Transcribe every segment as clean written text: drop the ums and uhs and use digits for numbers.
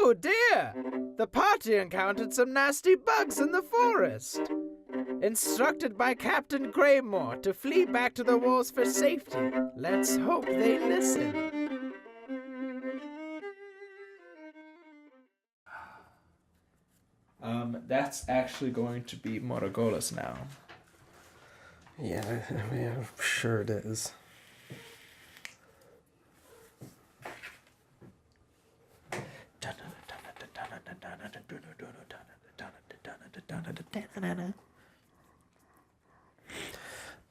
Oh dear! The party encountered some nasty bugs in the forest. Instructed by Captain Greymore to flee back to the walls for safety. Let's hope they listen. That's actually going to be Moragola's now. Yeah, I'm sure it is.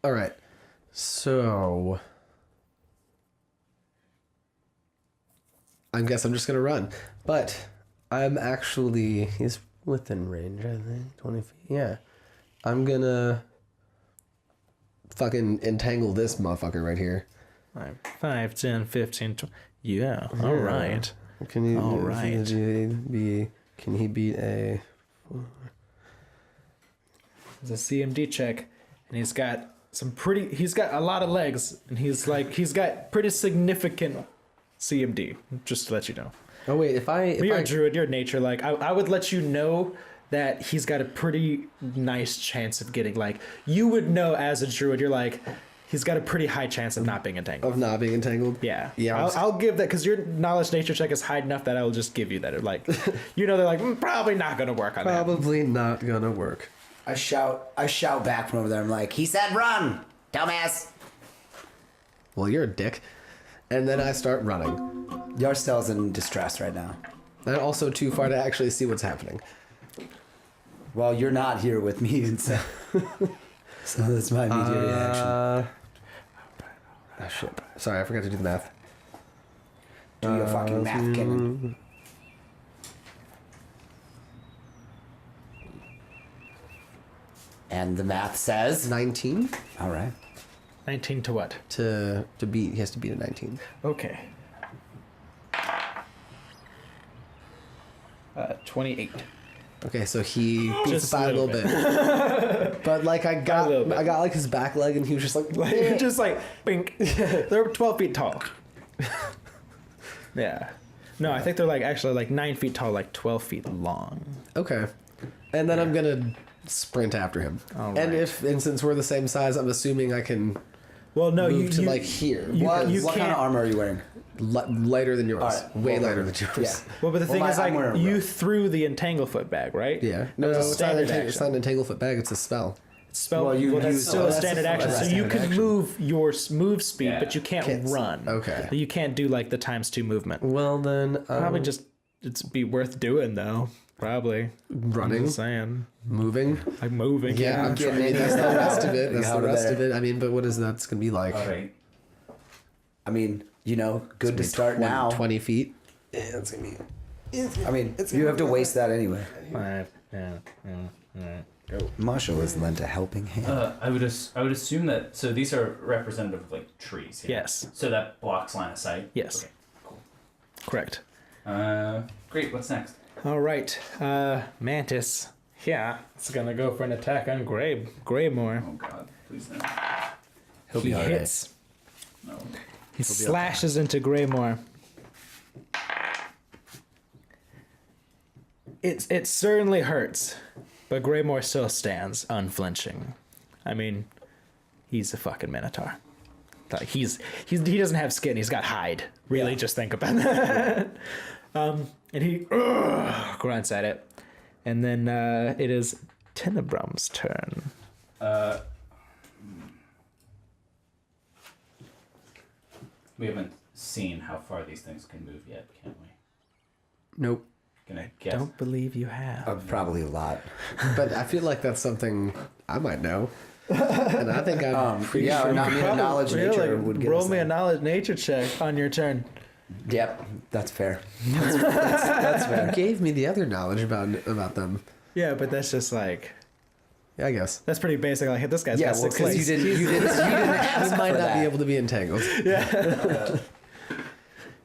All right, so I guess I'm just gonna run, but he's within range, I think, 20 feet. Yeah, I'm gonna fucking entangle this motherfucker right here. 5, 10, 15, 20. Yeah, all right. Can he? All right. Can he beat a? It's a CMD check, and he's got a lot of legs, and he's got pretty significant CMD, just to let you know. Oh wait, if You're I a druid, you're nature, I would let you know that he's got a pretty nice chance of getting, you would know as a druid, you're he's got a pretty high chance of not being entangled. Yeah. I'll give that, because your knowledge nature check is high enough that I will just give you that. They're probably not going to work on that. Probably not going to work. I shout back from over there. I'm like, he said run, dumbass. Well, you're a dick. And then I start running. Yarstel's in distress right now. And also too far to actually see what's happening. Well, you're not here with me, so that's my immediate reaction. Oh, shit. Sorry, I forgot to do the math. Do your fucking math, Kevin. And the math says 19? All right. 19 to what? To beat. He has to beat a 19. Okay. 28. Okay, so he beats Just it by a little bit. But I got his back leg, and he was just bink. They're 12 feet tall. Yeah. No, I think they're actually 9 feet tall, 12 feet long. Okay. And then I'm gonna sprint after him. All and right. since we're the same size, I'm assuming I can move to here. What kind of armor are you wearing? Lighter than yours. Right. Way lighter than yours. Yeah. Well, but the thing is, I'm wearing a you robe. threw the Entanglefoot bag, right? Yeah. No, it's not an Entanglefoot bag. It's a spell. Spell. Well, you that's use- still a that's standard a- action, that's so you standard can action. move your move speed, but you can't run. Okay. You can't do the ×2 movement. Well, then Probably it'd be worth doing though. Probably running, I'm just saying, moving. Moving. Yeah, I'm getting trying. it. That's the rest of it. That's Out the of rest there. of it. I mean, but what is that's gonna be like? All right. I mean, good to start now. 20 feet. Yeah, it's gonna be. I mean, you have to waste that anyway. 5. Yeah. Go. Marshall is lent a helping hand. I would assume that. So these are representative of trees. Yeah? Yes. So that blocks line of sight. Yes. Okay. Cool. Correct. Great. What's next? All right. Mantis. Yeah, it's gonna go for an attack on Greymore. Oh God, please no. He hits. No. He slashes into Greymore. It certainly hurts, but Greymore still stands unflinching. I mean, he's a fucking minotaur. He doesn't have skin. He's got hide. Really, just think about that. And he grunts at it, and then it is Tenebrum's turn. We haven't seen how far these things can move yet, can we? Nope. Gonna guess. Don't believe you have. Probably a lot. But I feel like that's something I might know. And I think I'm pretty yeah, sure. or not knowledge nature would get roll us me there. a knowledge nature check on your turn. Yep, that's fair. That's You fair. gave me the other knowledge about them. Yeah, but that's just Yeah, I guess. that's pretty basic. This guy's Yeah, got well, 6 because legs. you didn't ask I might for not that. be able to be entangled.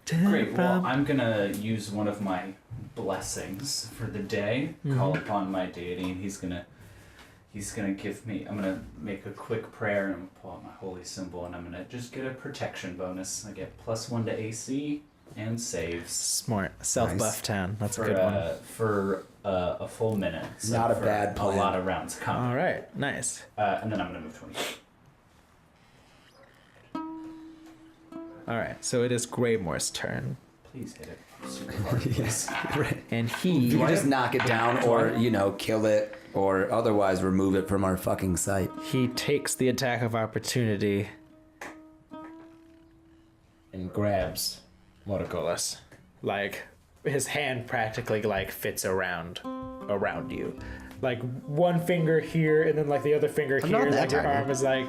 Great. Well, I'm gonna use one of my blessings for the day. Call upon my deity, and he's gonna give me. I'm gonna make a quick prayer and pull out my holy symbol, and I'm gonna just get a protection bonus. I get +1 to AC. and saves. Smart. Self-buff Nice. town. That's For, a good one. for a full minute. So Not a for bad plan. A lot of rounds coming. All right. Nice. And then I'm gonna move 20. All right. So it is Greymore's turn. Please hit it super hard. Yes. Right. And You he just knock it down, or kill it, or otherwise remove it from our fucking sight. takes the attack of opportunity and grabs Morgolas. Like his hand practically like fits around you. Like one finger here and then like the other finger I'm here. not that Like your tiny. arm is like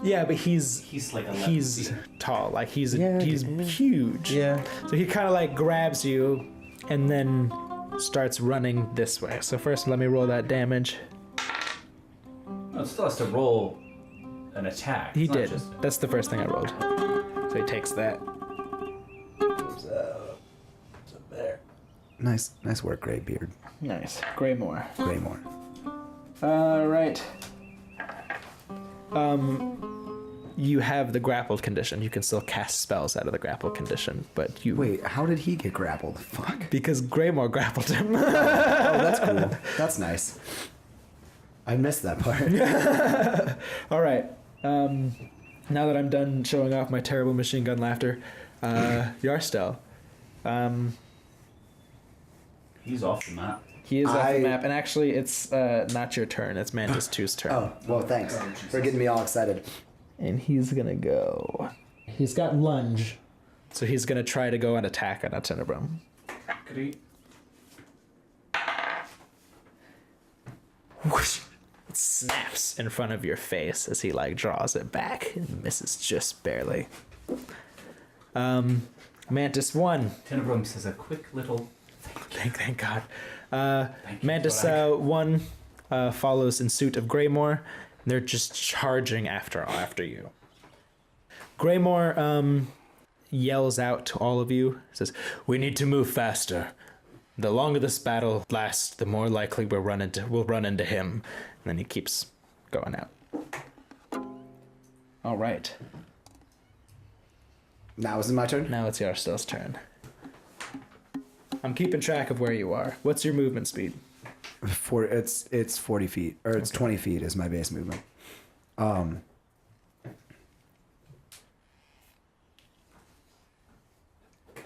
yeah, but He's like 11 he's feet. tall. Like he's Yeah, huge. Yeah. So he kind of like grabs you and then starts running this way. So first let me roll that damage. No, it still has to roll an attack. He It's not did. just- That's the first thing I rolled. So he takes that. Nice work, Greybeard. Nice. Greymore. Greymore. All right. You have the grappled condition. You can still cast spells out of the grappled condition, but you Wait, how did he get grappled? Fuck. because Greymore grappled him. Oh, that's cool. That's nice. I missed that part. All right. Now that I'm done showing off my terrible machine gun laughter, Yarstel. He's off the map. He is off the map, and actually, it's not your turn. It's Mantis 2's turn. Oh, well, thanks for getting me all excited. And he's gonna go. He's got lunge, so he's gonna try to go and attack on a Tenebrum. Could he? Whoosh! It snaps in front of your face as he like draws it back and misses just barely. Mantis 1. Tenebrum says a quick little. Thank God. Thank you, Mantis Kodak. 1 follows in suit of Greymore. They're just charging after you. Greymore yells out to all of you. Says, "We need to move faster. The longer this battle lasts, the more likely we'll run into him." And then he keeps going out. All right. Now is it my turn? Now it's Yarstel's turn. I'm keeping track of where you are. What's your movement speed? It's 40 feet, or it's 20 feet is my base movement.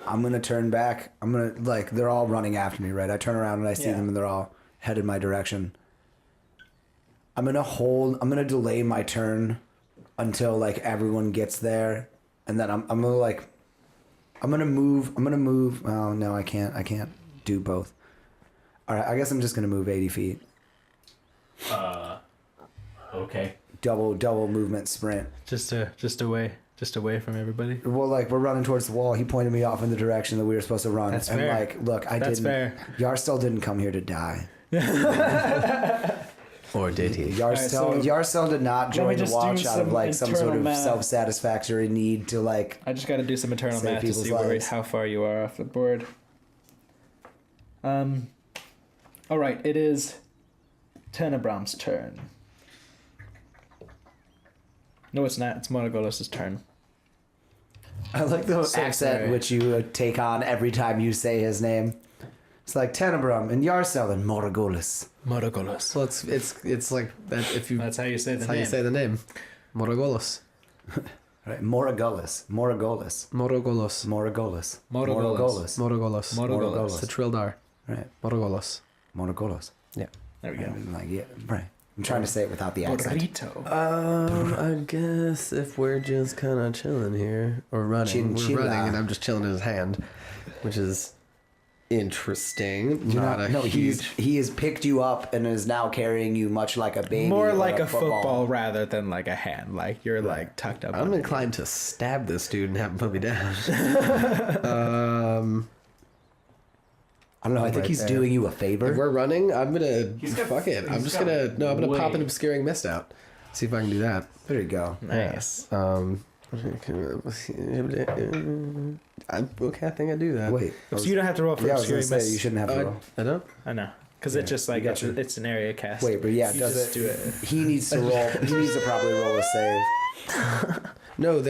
I'm gonna turn back. I'm gonna they're all running after me, right? I turn around and I see Yeah. them, and they're all headed my direction. I'm gonna delay my turn until like everyone gets there, and then I'm gonna move. Oh no, I can't do both. All right, I guess I'm just gonna move 80 feet. Okay. Double movement sprint. Just away from everybody. Well, like we're running towards the wall. He pointed me off in the direction that we were supposed to run. That's and fair. like, look, That's fair. Yarstel didn't come here to die. Or did he? Yarstel did not join the just watch do out of some like some sort internal of math. self-satisfactory need to like. I just got to do some internal Save math to people's see lives. how far you are off the board. All right, it is Tenebrom's turn. No, it's not. It's Monogolos' turn. I like the So accent sorry. which you take on every time you say his name. It's like Tenebrum and Yarstel and Morgolis. Monogolos. Well, it's like that if you. That's how you say the That's how name. you say the name. Morogolos. Right, Morgolis. Morogolos. Morgolis. Morogolos. Morogolos. Monogolos. It's a trildar. Right, Morogolos. Morgolis. Yeah. There we go. Like yeah, right. I'm trying to say it without the accent. Burrito. I guess if we're just kind of chilling here or running, we're Chinchilla. running, and I'm just chilling in his hand, which is interesting. He has picked you up and is now carrying you much like a baby. More or like a football rather than like a hand. Like you're like tucked up. I'm under. inclined to stab this dude and have him put me down. I don't know. I think Right he's there. doing you a If favor. we're running, I'm gonna He's got- fuck it. I'm he's just got gonna pop way- an obscuring mist out. See if I can do that. There you go. Nice. Okay, I think I do that. Wait. So you don't have to roll for Yeah, I was gonna obscuring say mist. you shouldn't have to roll. I don't. I know, because it's just like you got it's an area cast. Wait, but yeah, You does just it? do it. He needs to roll. He needs to probably roll a save. No,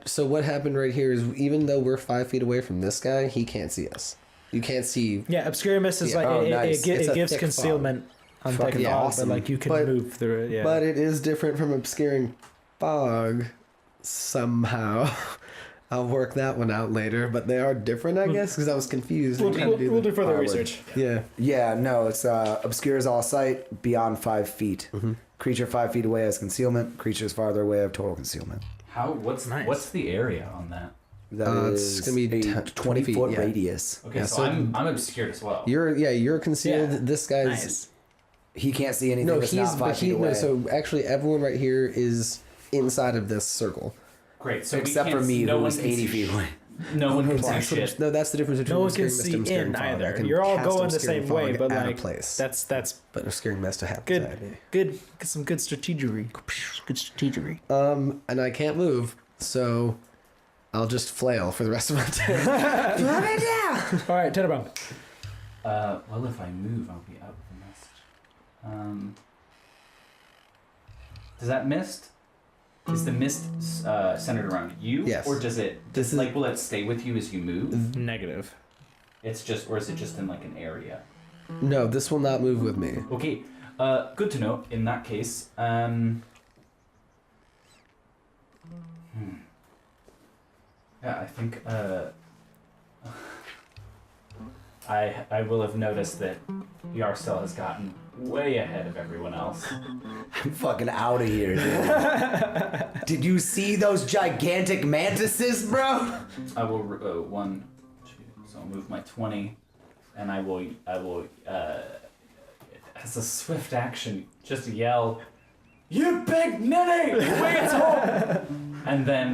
so what happened right here is even though we're 5 feet away from this guy, he can't see us. You can't see. Yeah, obscuring mist is Yeah. like nice. it a gives thick concealment on thick Fucking fog, awesome. but like you can But- move through it. Yeah. But it is different from obscuring fog somehow. I'll work that one out later, but they are different, I guess, because I was confused. we'll do further Forward. research. Yeah. Yeah, no, it's obscures all sight beyond 5 feet. Creature 5 feet away has concealment. Creatures farther away have total concealment. What's Nice. what's the area on that? That It's is gonna be a 20 feet, 20-foot yeah. radius. Okay, Yeah, so so- I'm obscured as well. You're concealed. Yeah. This guy's Nice. He can't see anything no, that's he's not 5 feet away. no. So actually, everyone right here is inside of this circle. Great. So we Except can't for me, no who one was can 80 see- feet away. No one can see That's what- shit. no, that's the difference between No one can obscuring mist see and obscuring in fog. I either. can You're all cast going the obscuring same way, fog but at a like place. that's But obscuring mist to have good. beside me. Good. Some good strategery. Good strategery. And I can't move, so I'll just flail for the rest of my turn. All right, Tenenbaum. Well, if I move, I'll be out of the mist. Does that mist? Is the mist centered around you? Yes. Or does it? This is- Like, will it stay with you as you move? Negative. It's just, or is it just in like an area? No, this will not move with me. Okay. Good to know. In that case, yeah, I think I will have noticed that Yarcel has gotten way ahead of everyone else. I'm fucking out of here, dude. Did you see those gigantic mantises, bro? I will 1, 2. So I'll move my 20, and I will as a swift action just yell, "You big ninny, wait home!" and then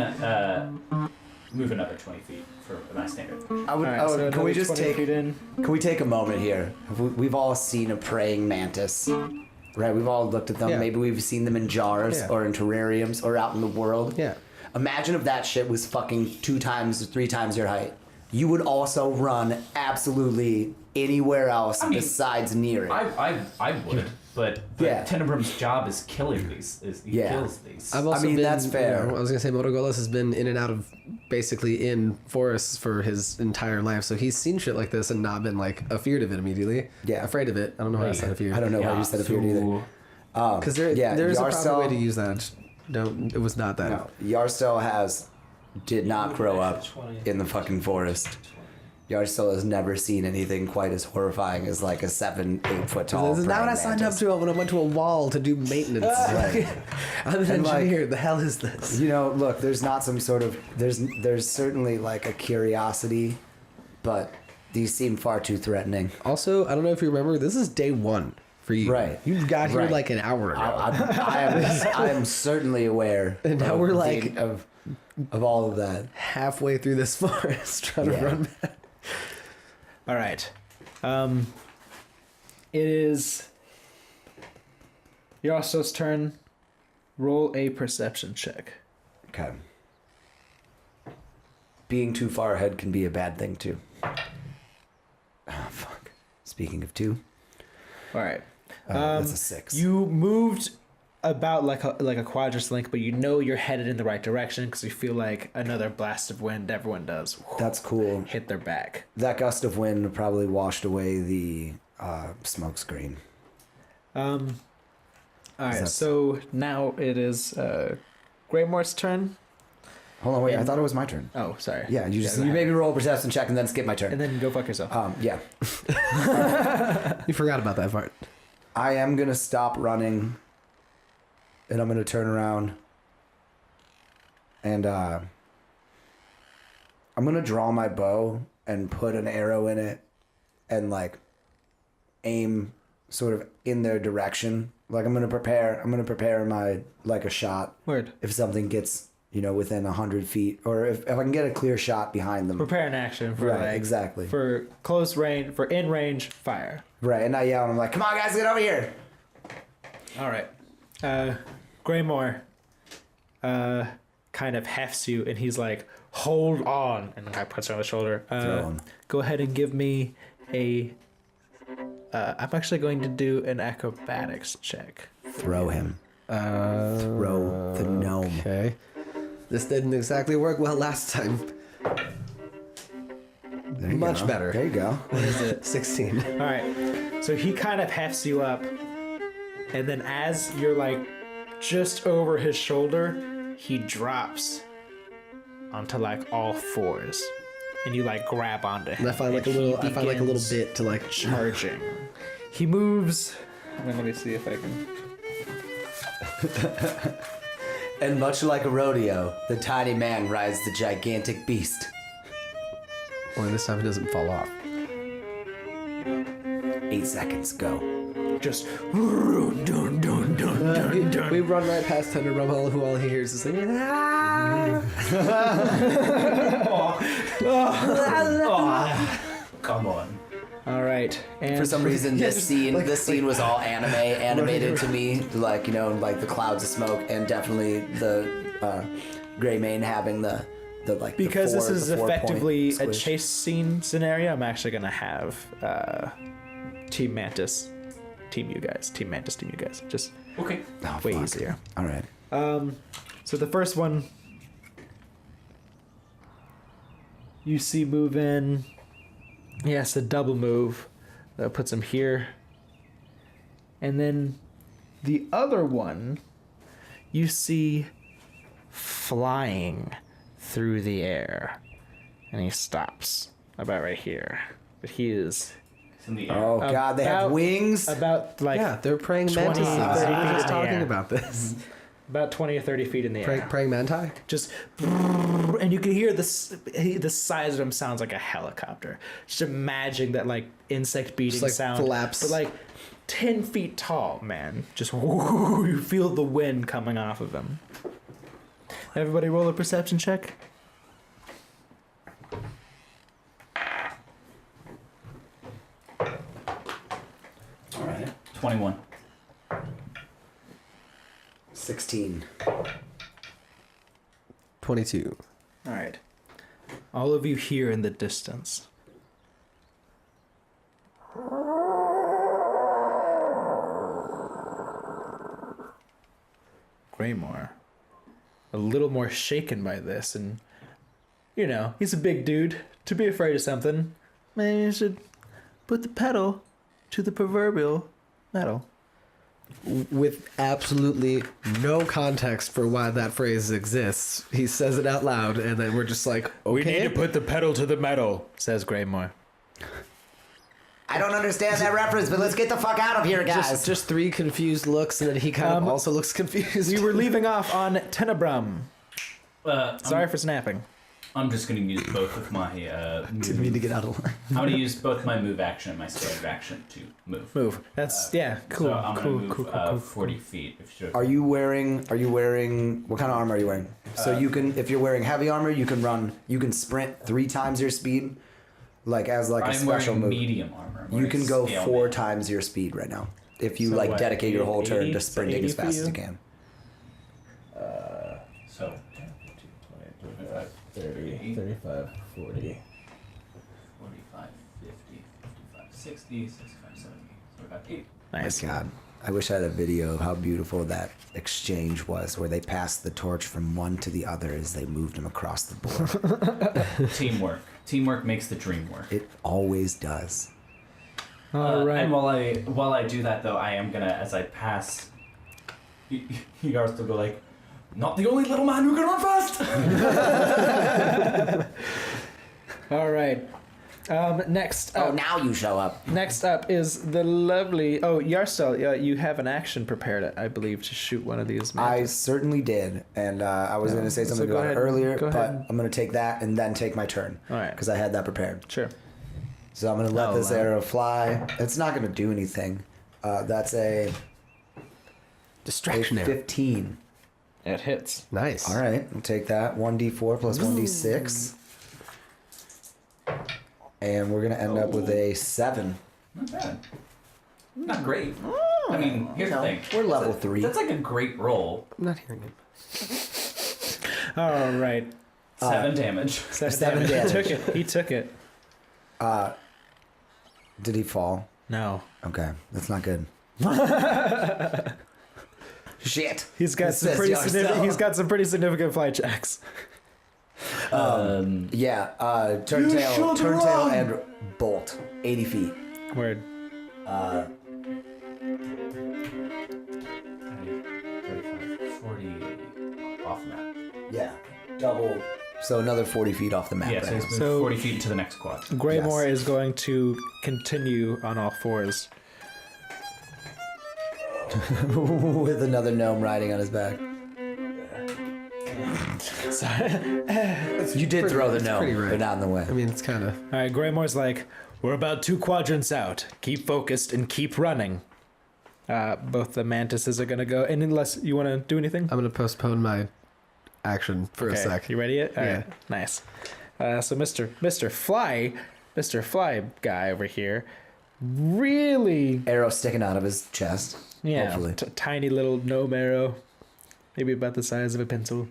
move another 20 feet for my standard. I would, All right, so can we another just 20 take? feet in? Can we take a moment here? We've all seen a praying mantis, right? We've all looked at them. Yeah. Maybe we've seen them in jars Yeah. or in terrariums or out in the world. Yeah. Imagine if that shit was fucking 2 times, 3 times your height. You would also run absolutely anywhere else I mean, besides near it. I would, but Yeah. Tenebrum's job is killing these. He Yeah. kills these. I've also mean, been, that's fair. I was gonna say Motogolas has been in and out of basically in forests for his entire life, so he's seen shit like this and not been like afeared of it immediately. Yeah. afraid of it. I don't know how to Right. say afeared. I don't know why you said it here either. Because there's a proper way to use that. Don't. It was not that. No, Yarstel did not grow up in the fucking forest. Yarstel has never seen anything quite as horrifying as like a 7-8 foot tall. This is not what I praying signed up mantis. to when I went to a wall to do maintenance. Right. I'm an And, like, engineer. The hell is this? You know, look, there's not some sort of there's certainly like a curiosity, but these seem far too threatening. Also, I don't know if you remember, this is day 1 for you. Right. You got here Right. like an hour ago. I am certainly aware. And now of we're the- like- of all of that. Halfway through this forest trying Yeah. to run back. All right. It is Yarso's turn. Roll a perception check. Okay. Being too far ahead can be a bad thing too. Oh fuck. Speaking of 2, All right. that's a 6. You moved about like a quadrants link, but you know you're headed in the right direction because you feel like another blast of wind. Everyone does. That's cool. Hit their back. That gust of wind probably washed away the smoke screen. All right. that- So now it is Greymore's turn. Hold on, wait. I And- thought it was my turn. Oh, sorry. Yeah, you go ahead. maybe roll a perception check and then skip my turn. And then go fuck yourself. Yeah. You forgot about that part. I am gonna stop running, and I'm gonna turn around, and I'm gonna draw my bow and put an arrow in it, and like aim sort of in their direction. Like I'm gonna prepare my like a shot Word. if something gets within 100 feet, or if I can get a clear shot behind them. Prepare an action for Right, like exactly. for close range, for in range fire. Right, and I yell and I'm like, "Come on, guys, get over here!" All right. Greymore kind of hefts you, and he's like, "Hold on," and the guy puts her on the shoulder. Throw him. Go ahead and give me a. I'm actually going to do an acrobatics check. Throw him. Throw the gnome. Okay. This didn't exactly work well last time. There you Much go. better. There you go. What is it? 16. All right. So he kind of hefts you up, and then as you're like just over his shoulder, he drops onto like all fours, and you like grab onto him. And I find like a and he little. I find like a little begins bit to like. charging. He moves. Let me see if I can. And much like a rodeo, the tiny man rides the gigantic beast. Only this time it doesn't fall off. 8 seconds, go. Just dun, dun, dun, dun, dun. We run right past Thunder Rumble, who all he hears is like, ah! Come on. All right. And For some reason, Yeah, this just scene, like- this scene was all animated to me, like like the clouds of smoke, and definitely the gray mane having the like the because this is the 4-point effectively a squish. chase scene scenario, I'm actually gonna have Team Mantis team you guys. Team Mantis team you guys. Just Okay. Oh, way fuck. easier. All right. So the first one you see move in. Yes, a double move that puts him here. And then the other one you see flying through the air. And he stops about right here. But he is It's in the air. Oh God, they have About- wings. about like Yeah, they're praying 20, mantises. We 30 were just feet in the talking air. about this. about 20 or 30 feet in the air. Praying manti? Just and you can hear the size of him sounds like a helicopter. Just imagine that like insect beating like sound, flaps. but like 10 feet tall, man. Just you feel the wind coming off of him. Everybody roll a perception check. All right. 21. 16. 22. All right. All of you hear in the distance. Greymore, a little more shaken by this, and you know, he's a big dude. To be afraid of something, maybe you should put the pedal to the proverbial metal. With absolutely no context for why that phrase exists, he says it out loud, and then we're just like, okay. We need to put the pedal to the metal, says Greymore. I don't understand that reference, but let's get the fuck out of here, guys. Just three confused looks, and then he kind of also looks confused. We were leaving off on Tenebrum. Sorry for snapping. I'm just gonna use both of my Didn't mean to get out of line. I'm gonna use both my move action and my standard action to move. Move. That's yeah, cool. So I'm cool, gonna move cool, cool, cool. 40 feet. If you're, Are you wearing? What kind of armor are you wearing? So you can, if you're wearing heavy armor, you can run. You can sprint 3 times your speed, like as like a I'm special wearing move. medium armor. I'm You wearing can go scale 4 mail. times your speed right now if you So like what, dedicate your whole turn 80? to sprinting as 80 for fast as you? you can. So 25, 30, 35, 40. 45, 50, 55, 60, 65, 70. So I got 8. Nice. My God, I wish I had a video of how beautiful that exchange was, where they passed the torch from one to the other as they moved them across the board. Teamwork. Teamwork makes the dream work. It always does. All right. And while I do that though, I am gonna, as I pass, you guys will go like, not the only little man who can run fast. All right. Next up. now you show up. Next up is the lovely. Oh, Yarsel, you have an action prepared, I believe, to shoot one of these. I mantis. certainly did, and I was going to say So something go about it ahead. earlier, Go but ahead. I'm going to take that and then take my turn. All right. Because I had that prepared. Sure. So I'm going to let Oh, this wow. arrow fly. It's not going to do anything. That's a Distraction arrow. 15. It hits. Nice. All right, I'll take that. 1d4 plus 1d6. And we're going to end up with a 7. Not bad. Not great. I mean, here's the thing. We're level That's 3. That's like a great roll. I'm not hearing it. All right. 7 damage. 7 He damage. took it. He took it. Did he fall? No. Okay, that's not good. Shit. He's got It some says pretty Yarcel. significant. He's got some pretty significant flight checks. Turntail and bolt. 80 feet. Word. 40 off the map. Yeah. Double. So another 40 feet off the map. Yeah, so right he's moved So- 40 feet into the next quad. Greymore Yes. is going to continue on all fours. now. With another gnome riding on his back. You did throw the it's gnome, pretty right. but not in the way. I mean, it's kind of. All right, Greymore's like, we're about 2 quadrants out. Keep focused and keep running. Both the mantises are gonna go, and unless you want to do anything. I'm gonna postpone my action for a sec. You ready yet? All Yeah. right, nice. So Mr. Fly guy over here, really, Arrow sticking out of his chest. yeah, Hopefully. tiny little gnome arrow, maybe about the size of a pencil.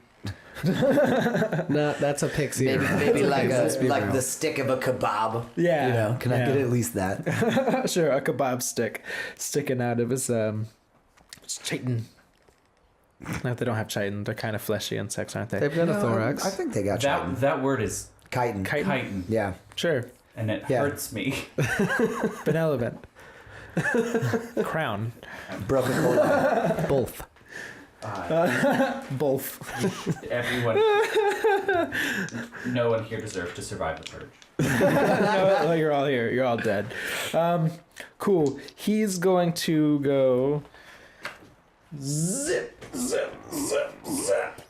No, that's a pixie. Maybe arrow. maybe like Let's be real. the stick of a kebab. Yeah, You know, can I yeah. get at least that? Sure, a kebab stick sticking out of his chitin. No, they don't have chitin. They're kind of fleshy insects, aren't they? They've got a thorax. I think they got chitin. That word is Chitin. Chitin? chitin, Yeah. Sure, and it Yeah. hurts me. benevolent. Crown, Broken colon. Both. both. Everyone, no one here deserves to survive the purge. No, you're all here. You're all dead. Cool. He's going to go zip, zip, zip, zip.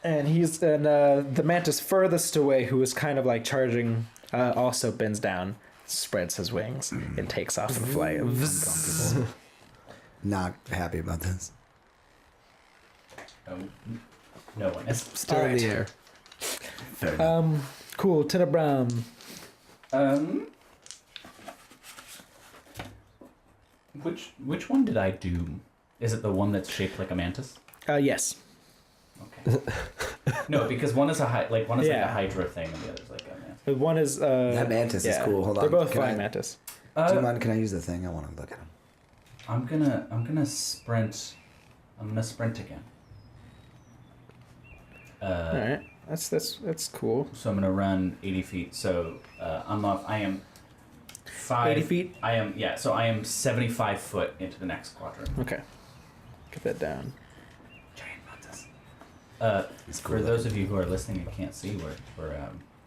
And the mantis furthest away, who is kind of like charging, also bends down, spreads his wings, and takes off in flight. Not happy about this. No one is. Still in the air. Fair enough. Cool. Tenebram. Which one did I do? Is it the one that's shaped like a mantis? Yes. Okay. No, because one is like a Yeah. hydra thing, and the other's like a mantis. The one is That mantis is cool. Hold on. They're both Can flying I- mantis. Do you mind? Can I use the thing? I want to look at him. I'm gonna sprint. I'm gonna sprint again. All right. That's cool. So I'm gonna run 80 feet. So I'm off. I am 5. 80 feet? I am So I am 75 foot into the next quadrant. Okay. Get that down. Giant mantis. For those of you who are listening and can't see, we're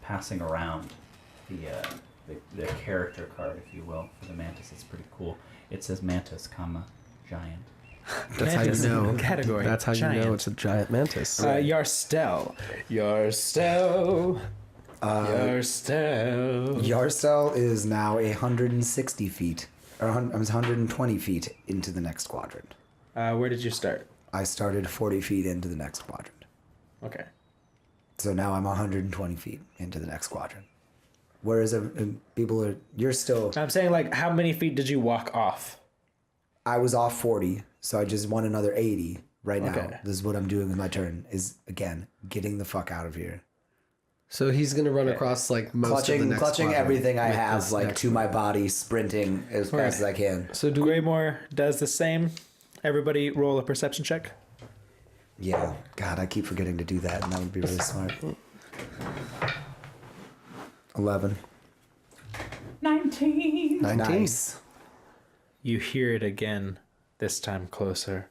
passing around the character card, if you will, for the mantis. It's pretty cool. It says mantis, giant. That's Mantis how you know. category. That's how you Giant. know it's a giant mantis. Yarstel. Yarstel. Yarstel is now 160 feet, or 120 feet into the next quadrant. Where did you start? I started 40 feet into the next quadrant. Okay. So now I'm 120 feet into the next quadrant. Whereas you're still, I'm saying, like, how many feet did you walk off? I was off 40, so I just won another 80 right now. Okay. This is what I'm doing with my turn, is, again, getting the fuck out of here. So he's gonna run across like most of the next Clutching quadrant everything I with have, this like, next to one. my body, sprinting as fast as I can. So Greymore does the same. Everybody roll a perception check. Yeah. God, I keep forgetting to do that, and that would be really smart. 11. 19. 19. Nice. You hear it again, this time closer.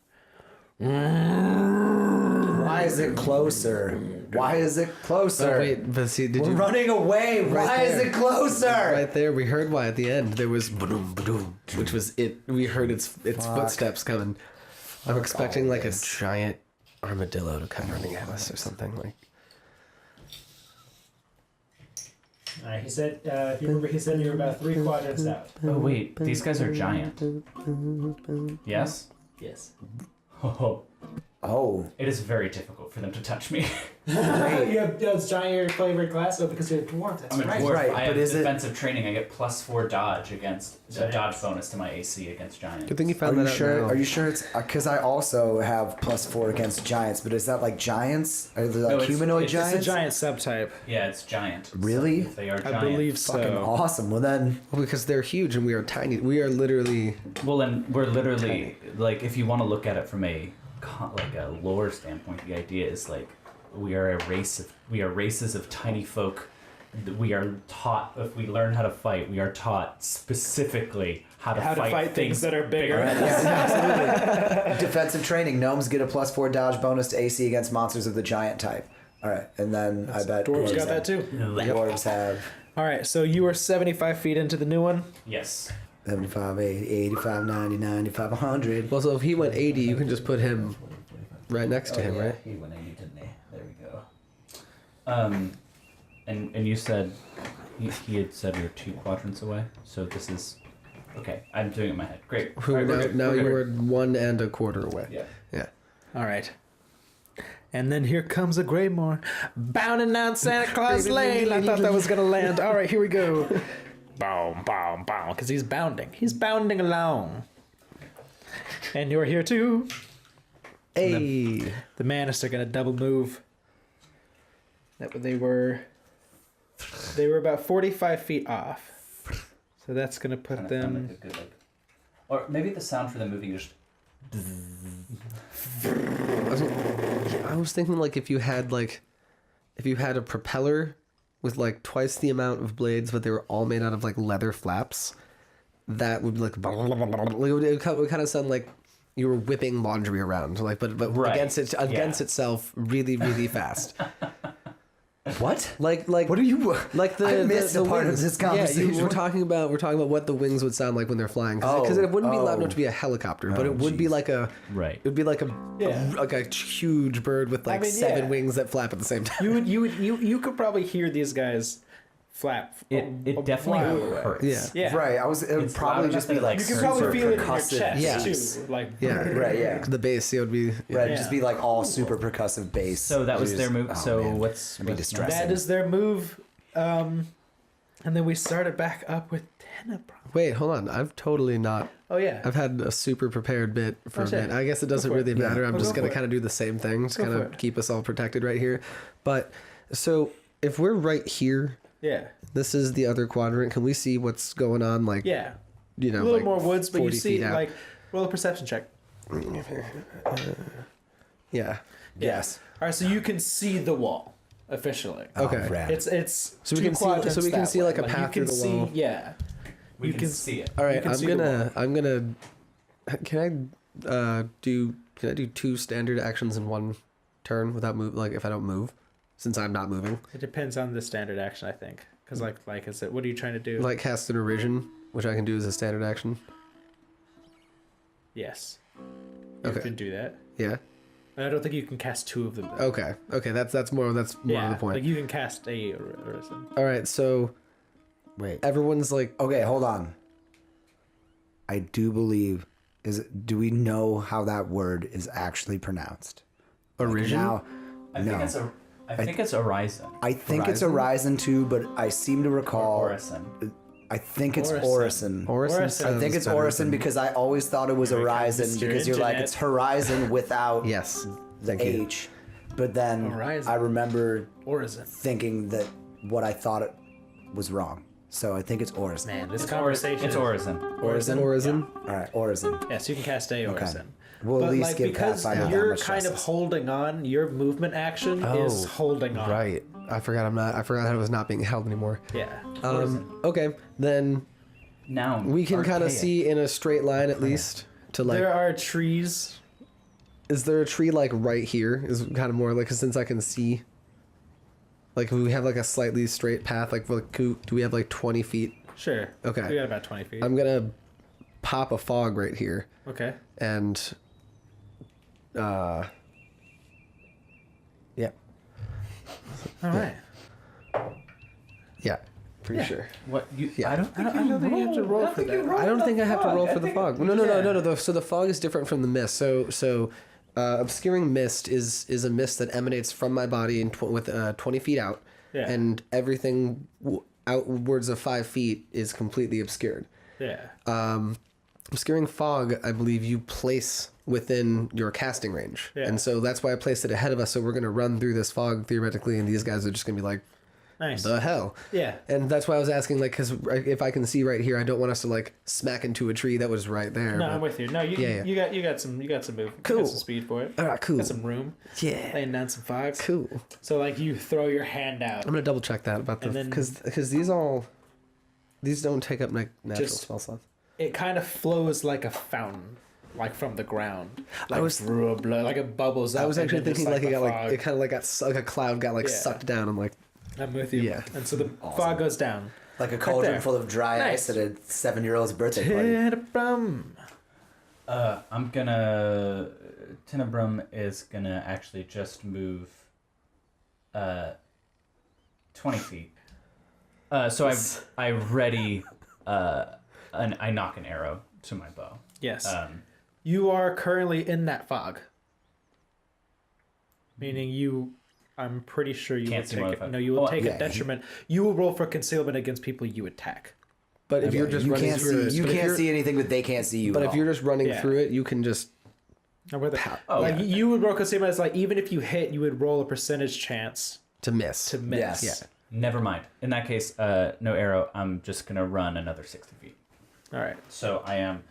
Why is it closer? Why is it closer? Oh, wait, but see, did We're you running away. Why is there. it closer? right there? We heard why at the end there was boom, boom, which was it. We heard its footsteps coming. I'm expecting like a giant armadillo to come running at us or something like. All right, he said. If you remember, he said you were about 3 quadrants out. Oh wait, these guys are giant. Yes. Yes. Oh, Oh. It is very difficult for them to touch me. You have giant flavored glass though because you're a dwarf. That's I'm a right. dwarf. Right, I have but is it- defensive training. I get +4 dodge against a dodge bonus to my AC against giants. Good thing you Are found you that out sure? now. Are you sure it's because I also have +4 against giants? But is that like giants? Are they like it's- humanoid it's giants? It's a giant subtype. Yeah, it's giant. Really? So if they are I giant. believe Fucking so. awesome. Well then, Well, because they're huge and we are tiny. We are literally. Well, and we're literally like, if you want to look at it from a lore standpoint, the idea is like we are races of tiny folk. We are taught, if we learn how to fight, we are taught specifically how to fight things that are bigger. defensive training. Gnomes get a +4 dodge bonus to AC against monsters of the giant type. All right, and then I bet Dwarves got that too. Dwarves have All right, so you were 75 feet into the new one. Yes. 75, 80, 85, 90, 95, 100. Well, so if he went 80, you can just put him right next to him, right? He went 80, didn't he? There we go. And you said he had said we were 2 quadrants away, so this is okay. I'm doing it in my head. Great. Who, All right, now we're good, now we're you good. are 1 1/4 away. Yeah. Yeah. All right. And then here comes a Greymore, bounding down Santa Claus Lane. I thought that was gonna land. All right, here we go. Boom, boom, boom. Because he's bounding. He's bounding along. And you're here too. Hey. The Manister gonna double move. They were about 45 feet off. So that's gonna put Kinda them. sound like a good, or maybe the sound for them moving just. I was thinking like if you had a propeller with like twice the amount of blades, but they were all made out of like leather flaps, that would be like it would kind of sound like you were whipping laundry around, like but Right. against itself really really fast. What? Like What are you? like the I missed the a part of wings. this Yeah, conversation. we're talking about what the wings would sound like when they're flying, because Oh, it wouldn't be loud oh. enough to be a helicopter, but Oh, it would be jeez. like a Right. It would be like Yeah. like a huge bird with like mean, 7 yeah. wings that flap at the same time. You could probably hear these guys flap. It definitely while away. hurts. Yeah. Yeah. Right. It would It's probably loud just be enough that, like You can super probably feel it in your percussive chest Yes. too. Like Yeah. Right. Yeah. The bass, it would be. Right. Yeah. It'd just be like all super percussive bass. So that was Which their is- move. oh, So man. what's That'd be what's distressing. that is their move. And then we started back up with Tenebrae. Wait, hold on. I've totally not. Oh yeah. I've had a super prepared bit for Oh, a shit. bit. I guess it doesn't for it. really matter. Yeah. I'm Well, just go gonna for it. kind of do the same thing, just Go kind for of it. keep us all protected right here. But so if we're right here, Yeah. this is the other quadrant. Can we see what's going on? Like, Yeah. you know, A little like more woods, but you 40 see feet out? like roll a perception check. Yeah. Yes. All right, so you can see the wall officially. Okay. Oh, rad. It's So we two can see- quadrants so we can that see, way. like, a path you can through the see, wall. Yeah. we you can, can see it. All right. can I'm see the gonna. Can I do 2 standard actions in 1 turn without move? Like if I don't move, since I'm not moving, It depends on the standard action, I think. Because like is it? What are you trying to do? like cast an Origin, which I can do as a standard action. Yes. You Okay. can do that. Yeah. I don't think you can cast 2 of them. Though. Okay. Okay. That's more of the point. Like you can cast a Orison. All right. So Wait. everyone's like, Okay. Hold on. I do believe. Do we know how that word is actually pronounced? Origin. Now, I no. think it's a. I think it's Horizon. I think it's Horizon? Horizon too, but I seem to recall. Orison. I think it's Orison. Orison. Orison. Orison. I think it's Orison because I always thought it was Here it comes, Horizon Mr. because you're like Internet. it's Horizon without Yes. the Thank you. H. But then Horizon. I remember Orison. thinking that what I thought it was wrong. So I think it's Orison. Man, this It's conversation. It's Orison. Orison? Orison. All right, Orison. Yes, you can cast a Orison. We'll at least like, give because Pathfinder that you're much kind of justice. holding on. Your movement action is holding on. Right. I forgot I was not being held anymore. Yeah. Okay. Then Now we can kind of archaic. see in a straight line at least to like. There are trees. Is there a tree like right here? Is kind of more like, 'cause since I can see. Like we have like a slightly straight path. Like do we have like 20 feet? Sure. Okay. We got about 20 feet. I'm gonna pop a fog right here Okay. and. Yeah. All right. Yeah. Pretty sure. What you? Yeah. I don't think I don't think you have to roll for that. I don't think I have to roll for the fog. No. So the fog is different from the mist. So Obscuring mist is a mist that emanates from my body with 20 feet out, Yeah. and everything outwards of 5 feet is completely obscured. Yeah. Obscuring fog, I believe you place within your casting range, Yeah. and so that's why I placed it ahead of us. So we're gonna run through this fog theoretically, and these guys are just gonna be like, Nice. the hell. Yeah. And that's why I was asking, like, because if I can see right here, I don't want us to like smack into a tree that was right there. No, but- I'm with you. No, Yeah. you got some move. Cool. You got some speed for it. All right, cool. Got some room. Yeah. Laying down some fogs. Cool. So like you throw your hand out. I'm gonna double check that about the And then- because these don't take up natural Just- spell slots. It kind of flows like a fountain, like from the ground, like was- through a blood, like it bubbles up. I was and actually then just, thinking like it the got like fog. it kind of like like a cloud got like Yeah. sucked down. I'm like, I'm with you. Yeah. And so the fog goes down. Like a there. cauldron full of dry Nice. ice at a 7-year-old's birthday party. Bum. I'm gonna. Tenebrum is gonna actually just move 20 feet. So I ready I knock an arrow to my bow. Yes. Um, You are currently in that fog. Meaning you, I'm pretty sure you Can't will see take more it. than No, five. you will Oh, take yeah, a detriment. You will roll for concealment against people you attack. but if Yeah, you're just you running can't through see it, you but if can't you're- see anything, but they can't see you. But at if you're all. just running Yeah. through it, you can just Or whether, Oh, like yeah. you would roll concealment, it's like even if you hit, you would roll a percentage chance to miss. to miss. Yes. Yeah. never mind. In that case, no arrow. I'm just gonna run another 60 feet. All right. So I am.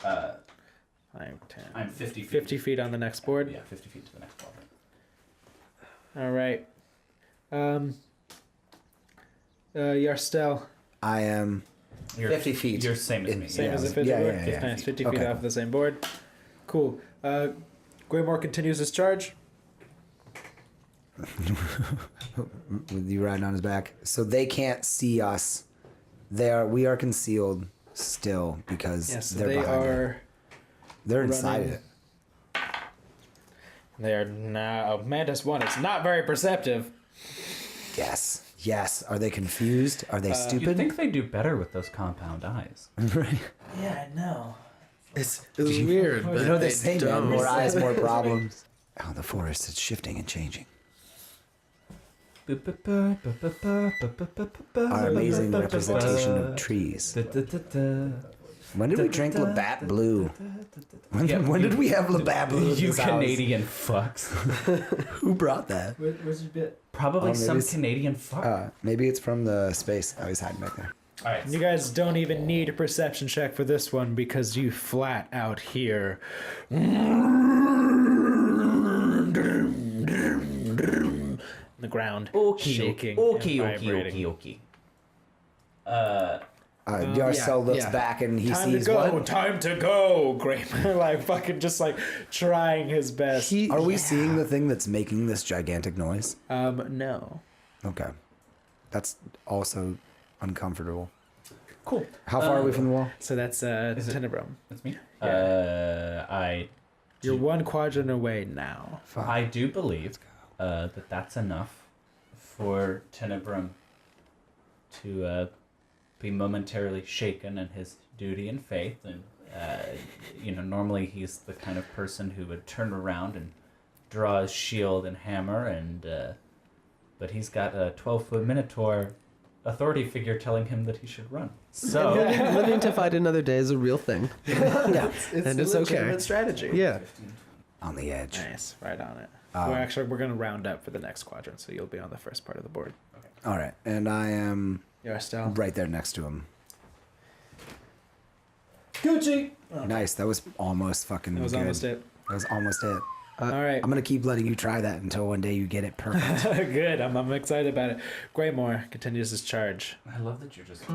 I'm 10. I'm 50 feet. 50 feet on the next board. Yeah, 50 feet to the next wall. All right. Yarstel, I am You're 50 feet. You're same as me. same Yeah. as the 50 Yeah, board? yeah, yeah. Nice, 50 feet Okay. off the same board. Cool. Greymore continues his charge. with you riding on his back, so they can't see us. We are concealed still because Yes, they're they behind it. are. They're inside running. it. They are now. Mantis 1 is not very perceptive. Yes. Yes. Are they confused? Are they You'd stupid? think they do better with those compound eyes. Right. Yeah, I know. It's weird. You But know what they they say, man. don't. More eyes, more problems. Oh, the forest is shifting and changing. Our amazing representation of trees. When did we drink Labatt Blue? When did we have Labatt Blue? in You this house? Canadian fucks. Who brought that? Where's your bit? Probably Oh, maybe some it's- Canadian fuck. Maybe it's from the space. Oh, he's hiding back there. All right. You guys don't even need a perception check for this one because you flat out hear the ground shaking and vibrating. Yarcel looks yeah. back and he Time sees to go! what? Time to go! Grayman, like fucking just like trying his best. Are we seeing the thing that's making this gigantic noise? No. Okay. That's also uncomfortable. Cool. How far are we from the wall? So that's it- Tenebrum. That's me. Yeah. You're one quadrant away now. I do believe that that's enough for Tenebrum to be momentarily shaken in his duty and faith. And, normally he's the kind of person who would turn around and draw his shield and hammer. But he's got a 12-foot Minotaur authority figure telling him that he should run. So, Living to fight another day is a real thing. Yeah. And it's a okay. legitimate strategy. Yeah. On the edge. Nice. Right on it. We're going to round up for the next quadrant, so you'll be on the first part of the board. All right. And I am Yarstel. right there next to him. Gucci! Nice. That was almost fucking That was good. almost it. That was almost it. All right. I'm going to keep letting you try that until one day you get it perfect. Good. I'm excited about it. Greymore continues his charge. I love that you're just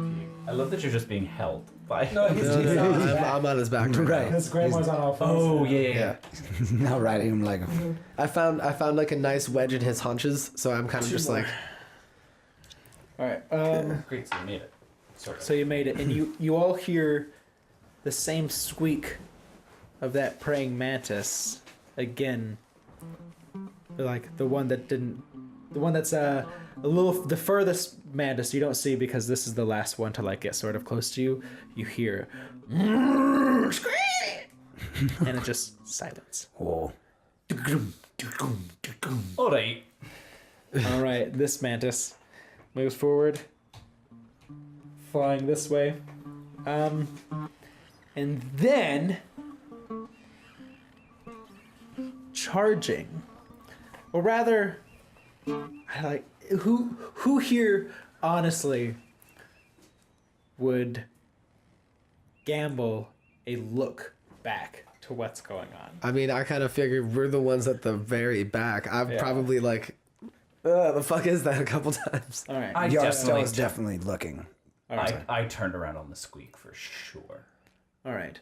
being held by. I'm on his back. Right. Because Greymore's on all fours. Oh yeah. Yeah. Now riding him like I found like a nice wedge in his haunches, so I'm kind of just like All right. Great, so you made it. Sort of. So you made it, and you all hear the same squeak of that praying mantis again. Like the one that's a little the furthest mantis you don't see because this is the last one to like get sort of close to you. You hear and it just silence. whoa. All right. All right, this mantis moves forward, flying this way, and then charging, or rather, I like who here honestly would gamble a look back to what's going on. I mean, I kind of figured we're the ones at the very back. I've Yeah. probably like, the fuck is that a couple times. All right. I Yarstell is definitely, definitely looking. All right. I turned around on the squeak for sure. All right.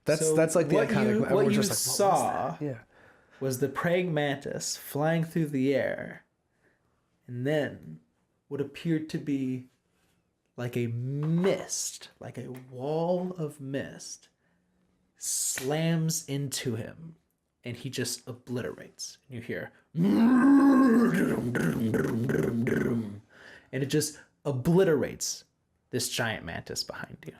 That's So like the what iconic. you, everyone's what you just like, saw yeah. was the praying mantis flying through the air, and then what appeared to be like a mist, like a wall of mist, slams into him, and he just obliterates. You hear, and it just obliterates this giant mantis behind you.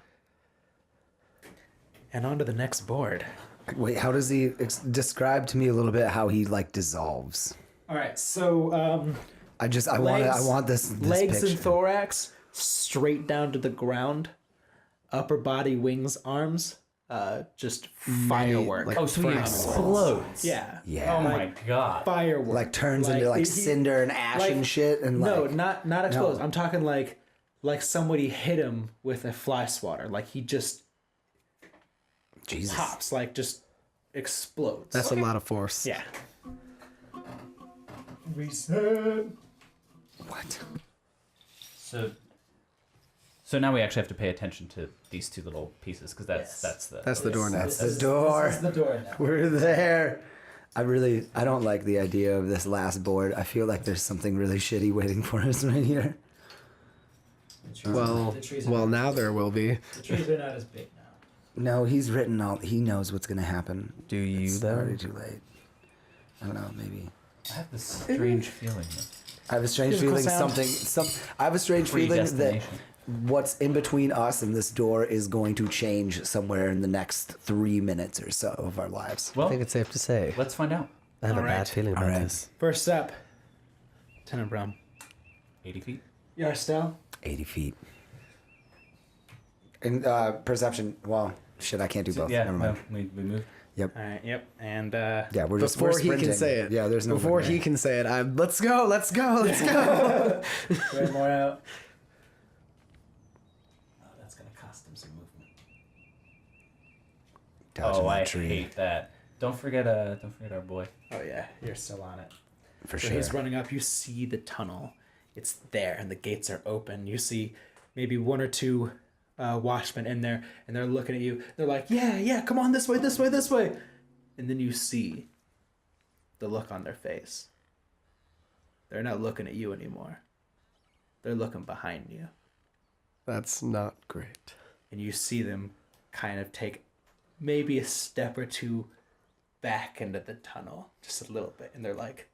And on to the next board. Wait, how does he describe to me a little bit how he like dissolves? All right, so I want this legs picture. and thorax straight down to the ground, upper body, wings, arms, just firework. like Oh, so he fragments. explodes. Yeah, Yeah. Oh my god. firework. Like turns into like he- cinder and ash like- and shit and no, like not explode. I'm talking like somebody hit him with a fly swatter. Like he just Jesus. pops, like just explodes. That's a lot of force. yeah. Reset. What? So now we actually have to pay attention to these two little pieces because Yes. that's the door now. That's the door. This is the door now. We're there. I don't like the idea of this last board. I feel like there's something really shitty waiting for us right here. Well, now there will be. The trees are not as big now. No, he's written all. He knows what's gonna happen. Do you It's though? already too late. I don't know. Maybe. I have this strange feeling that I have a strange Physical feeling sound. I have a strange feeling that predestination. what's in between us and this door is going to change somewhere in the next 3 minutes or so of our lives. I Well, think it's safe to say. let's find out. I have a All bad right. feeling about All right. this. First up, Tenebrum. 80 feet. Yarstel. 80 feet. And perception. Well, shit, I can't do both. Yeah, Never mind. no, we moved. Yep. All right, yep. And Yeah, we're Before we're he can sprinting. say it. Yeah, there's no Before looking he back. can say it, I'm. Let's go. Let's go. Let's go. way more out. Oh, that's gonna cost him some movement. Dodging Oh, that I tree. hate that. Don't forget our boy. Oh yeah, you're still on it. For So sure. he's running up. You see the tunnel. It's there, and the gates are open. You see maybe one or two watchmen in there, and they're looking at you. They're like, yeah, come on, this way, this way, this way. And then you see the look on their face. They're not looking at you anymore. They're looking behind you. That's not great. And you see them kind of take maybe a step or two back into the tunnel, just a little bit. And they're like,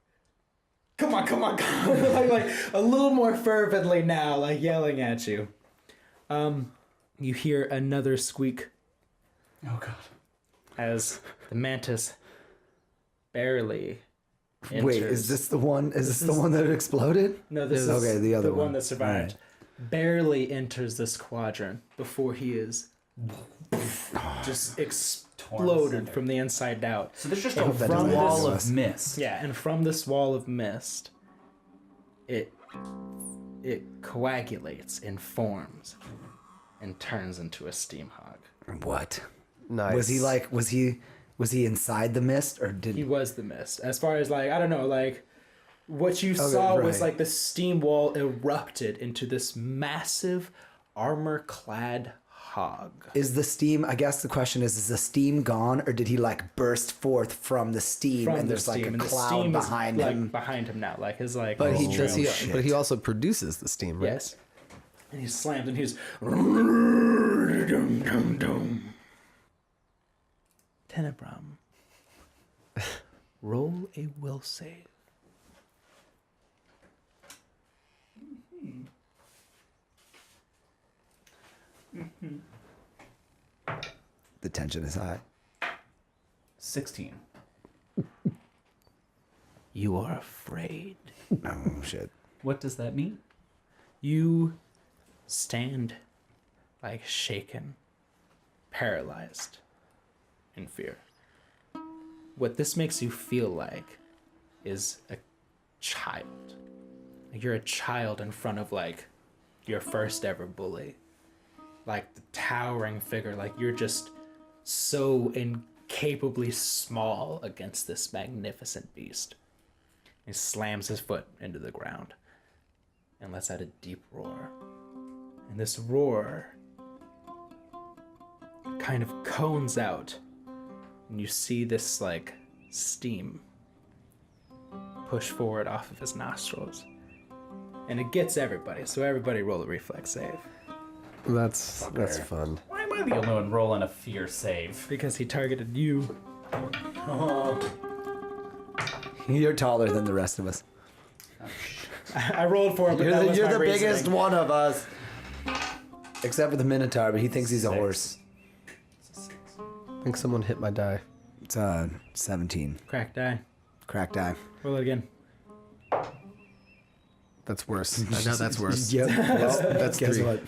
come on, come on, come on. like a little more fervently now, like yelling at you. You hear another squeak Oh god. as the mantis barely enters. Wait, is this the one? Is this the one that exploded? No, this is Okay, the other one one. that survived. Barely enters this quadrant before he is just exploded from the inside out. So there's just I a hope that doesn't wall happen to of us. mist. Yeah, and from this wall of mist, it coagulates and forms and turns into a steam hog. What? Nice. Was he inside the mist or did He was the mist. As far as like, I don't know, like what you saw was right. like the steam wall erupted into this massive armor-clad hog. Is the steam? I guess the question is the steam gone, or did he like burst forth from the steam From and the there's steam, like a and the cloud steam is, behind like, him? behind him now, like his like. But he Oh, does. shit. But he also produces the steam, right? Yes. And he slams and he's. Tenebrum. Roll a will save. The tension is high. 16. You are afraid. Oh shit. What does that mean? You stand like shaken, paralyzed in fear. What this makes you feel like is a child. Like you're a child in front of like your first ever bully. Like the towering figure, like you're just so incapably small against this magnificent beast. He slams his foot into the ground and lets out a deep roar. And this roar kind of cones out, and you see this like steam push forward off of his nostrils. And it gets everybody, so everybody roll a reflex save. That's fun. Why am I the only one rolling a fear save? Because he targeted you. You're taller than the rest of us. I rolled for it, but that was You're my the biggest reasoning. one of us. Except for the Minotaur, but he thinks he's a 6. horse. I think someone hit my die. It's 17. Crack die. Crack die. Roll it again. That's worse. I know that's worse. Yep. Well, That's guess 3. what?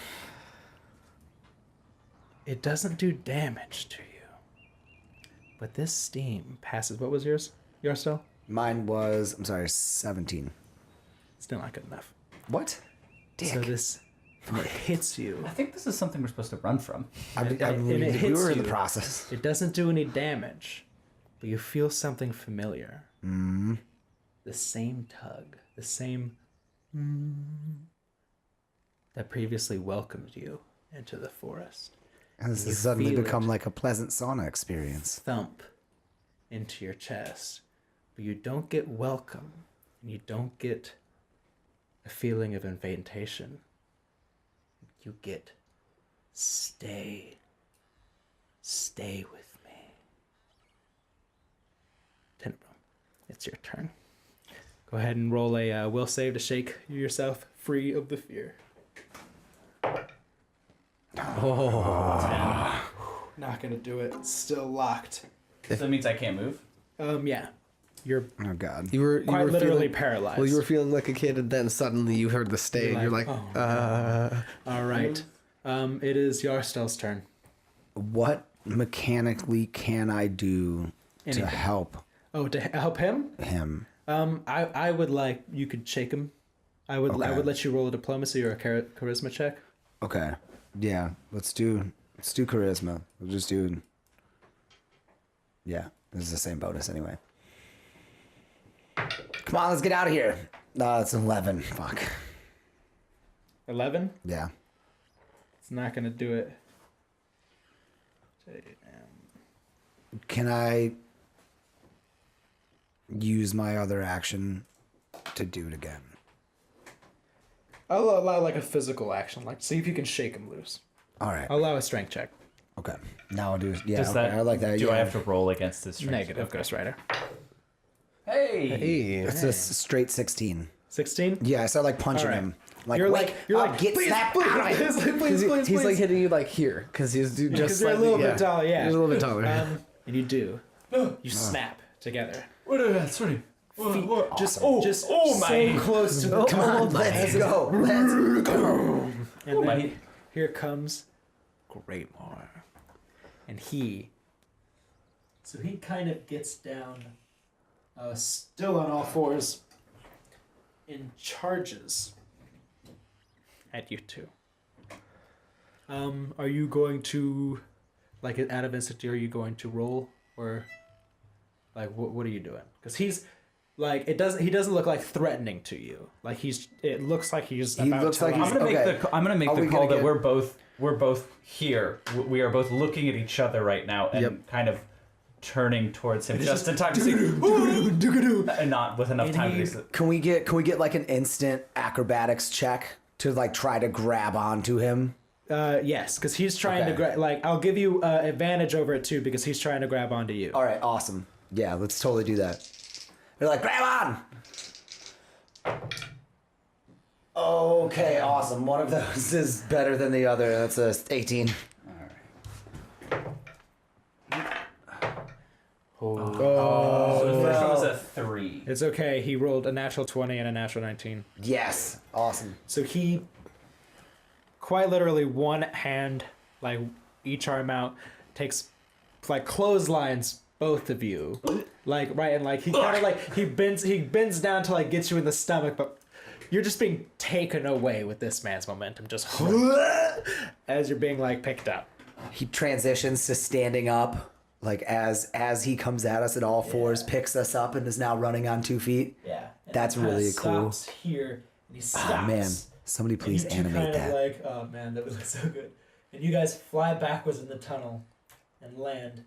It doesn't do damage to you. But this steam passes. What was yours? Yours still? Mine was, 17. Still not good enough. What? Dick. So this hits you. I think this is something we're supposed to run from. And it we hits were in the you. process. It doesn't do any damage, but you feel something familiar. Mm. The same tug, the same that previously welcomed you into the forest. And this You has suddenly feel become it. like a pleasant sauna experience. Thump into your chest, but you don't get welcome, and you don't get a feeling of invitation. You get stay with me. Tenebrum, it's your turn. Go ahead and roll a will save to shake yourself free of the fear. Not gonna do it. It's still locked. So that means I can't move? Yeah. You're Oh god. You were quite literally feeling, paralyzed. Well, you were feeling like a kid, and then suddenly you heard the stay, and you're like, All right. It is Yarstel's turn. What mechanically can I do Anything. to help Oh, to help him? him? I would like you could shake him. I would let you roll a diplomacy or a charisma check. Okay. Yeah. Let's do charisma. We'll just do. Yeah. This is the same bonus anyway. Come on, let's get out of here. It's 11. Fuck. 11. Yeah. It's not gonna do it. Can I use my other action to do it again? I'll allow like a physical action, like see if you can shake him loose. All right. I'll allow a strength check. Okay. Now I'll do. Yeah. Does okay, that, I like that. Do yeah. I have to roll against this strength? Negative, Okay. Ghost Rider. Hey! hey. It's a straight 16. 16. Yeah. I start like punching All right. him. Like You're wake like you're up, like get please, snapped please, out of here. please, He's like hitting you like here, because he's just because you're a slightly- little bit taller. Yeah, He's a little bit taller. and you do. You snap together. Sorry. Just my. so close to the Come on, let's go. Let's go. And Oh then my. here comes Greatmore. And he kind of gets down, still on all fours, and charges at you two. Are you going to, like out of instinct, are you going to roll, or like what are you doing? Because he's like he doesn't look like threatening to you. Like it looks like he's He about looks to like like, he's- I'm gonna make okay. I'm gonna make Are the we call gonna that get- we're both here. We are both looking at each other right now and Yep. kind of turning towards him just in time to see, and not with enough And time he- to see. Can we get like an instant acrobatics check to like try to grab onto him? yes, because he's trying to Okay. grab. Like, I'll give you advantage over it too because he's trying to grab onto you. All right, awesome. Yeah, let's totally do that. They're like, grab on. Okay, awesome. One of those is better than the other. That's a 18. So the first one was a 3. It's okay. He rolled a natural 20 and a natural 19. Yes. Awesome. So he quite literally one hand, like each arm out, takes like clotheslines both of you. Like right, and like he kind of like he bends down to like get you in the stomach, but you're just being taken away with this man's momentum, just as you're being like picked up. He transitions to standing up, like as he comes at us at all fours, picks us up, and is now running on 2 feet. Yeah, and That's he kinda really cool. Stops here, and he stops. Oh man, somebody please and you two animate kind of that. like, oh man, that was so good. And you guys fly backwards in the tunnel and land.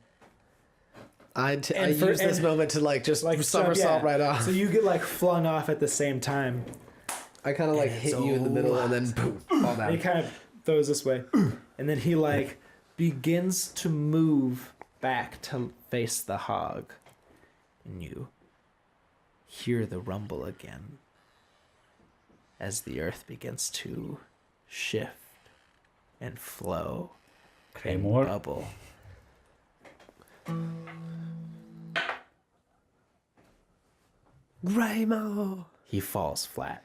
I use this moment to like just like somersault right off. So you get like flung off at the same time. I kind of like hit you in the middle and then boom, fall down. He kind of throws this way, and then he like begins to move back to face the hog, and you hear the rumble again as the earth begins to shift and flow and more bubble. Raymo! He falls flat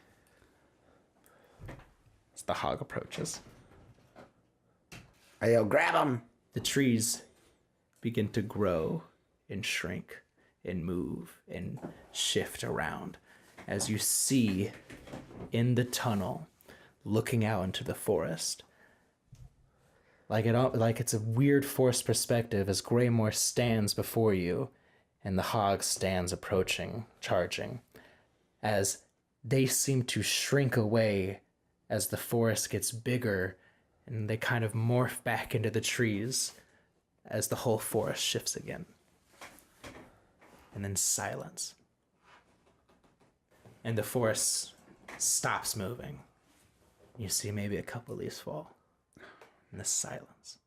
as the hog approaches. I yell, grab him! The trees begin to grow and shrink and move and shift around as you see in the tunnel, looking out into the forest. Like it's a weird forced perspective as Greymore stands before you and the hog stands approaching, charging, as they seem to shrink away as the forest gets bigger and they kind of morph back into the trees as the whole forest shifts again. And then silence. And the forest stops moving. You see maybe a couple leaves fall. And the silence.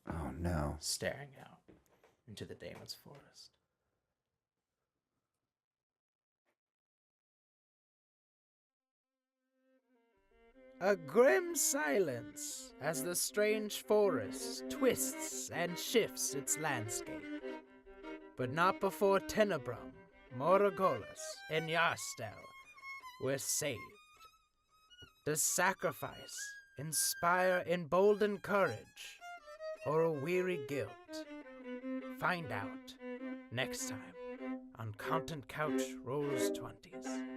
Oh no. Staring out into the Damon's forest. A grim silence as the strange forest twists and shifts its landscape. But not before Tenebrum, Moragolus, and Yarstel were saved. Does sacrifice inspire emboldened courage or a weary guilt? Find out next time on Content Couch Rolls 20s.